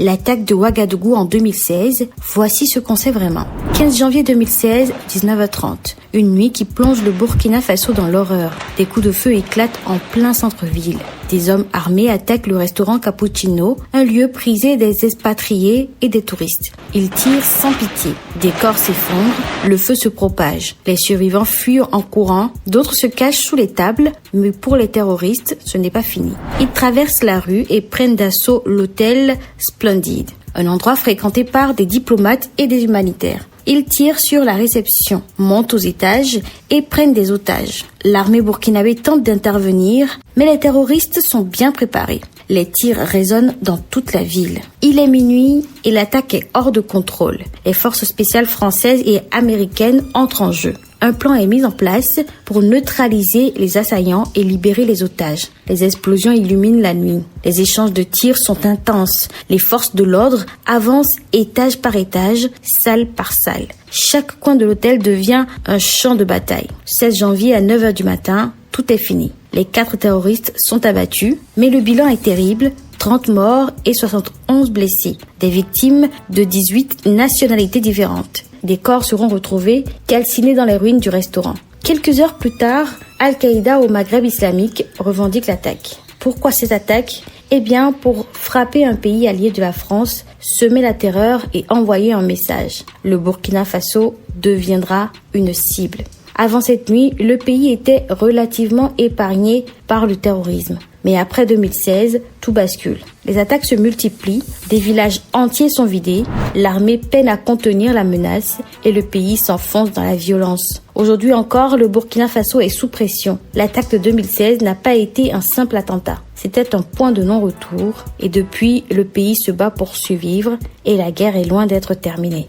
L'attaque de Ouagadougou en 2016, voici ce qu'on sait vraiment. 15 janvier 2016, 19h30. Une nuit qui plonge le Burkina Faso dans l'horreur. Des coups de feu éclatent en plein centre-ville. Des hommes armés attaquent le restaurant Cappuccino, un lieu prisé des expatriés et des touristes. Ils tirent sans pitié. Des corps s'effondrent, le feu se propage. Les survivants fuient en courant, d'autres se cachent sous les tables, mais pour les terroristes, ce n'est pas fini. Ils traversent la rue et prennent d'assaut l'hôtel Splendid, un endroit fréquenté par des diplomates et des humanitaires. Ils tirent sur la réception, montent aux étages et prennent des otages. L'armée burkinabé tente d'intervenir, mais les terroristes sont bien préparés. Les tirs résonnent dans toute la ville. Il est minuit et l'attaque est hors de contrôle. Les forces spéciales françaises et américaines entrent en jeu. Un plan est mis en place pour neutraliser les assaillants et libérer les otages. Les explosions illuminent la nuit. Les échanges de tirs sont intenses. Les forces de l'ordre avancent étage par étage, salle par salle. Chaque coin de l'hôtel devient un champ de bataille. 16 janvier à 9h du matin, tout est fini. Les 4 terroristes sont abattus, mais le bilan est terrible. 30 morts et 71 blessés. Des victimes de 18 nationalités différentes. Des corps seront retrouvés calcinés dans les ruines du restaurant. Quelques heures plus tard, Al-Qaïda au Maghreb islamique revendique l'attaque. Pourquoi cette attaque ? Eh bien, pour frapper un pays allié de la France, semer la terreur et envoyer un message. Le Burkina Faso deviendra une cible. Avant cette nuit, le pays était relativement épargné par le terrorisme. Mais après 2016, tout bascule. Les attaques se multiplient, des villages entiers sont vidés, l'armée peine à contenir la menace et le pays s'enfonce dans la violence. Aujourd'hui encore, le Burkina Faso est sous pression. L'attaque de 2016 n'a pas été un simple attentat. C'était un point de non-retour et depuis, le pays se bat pour survivre et la guerre est loin d'être terminée.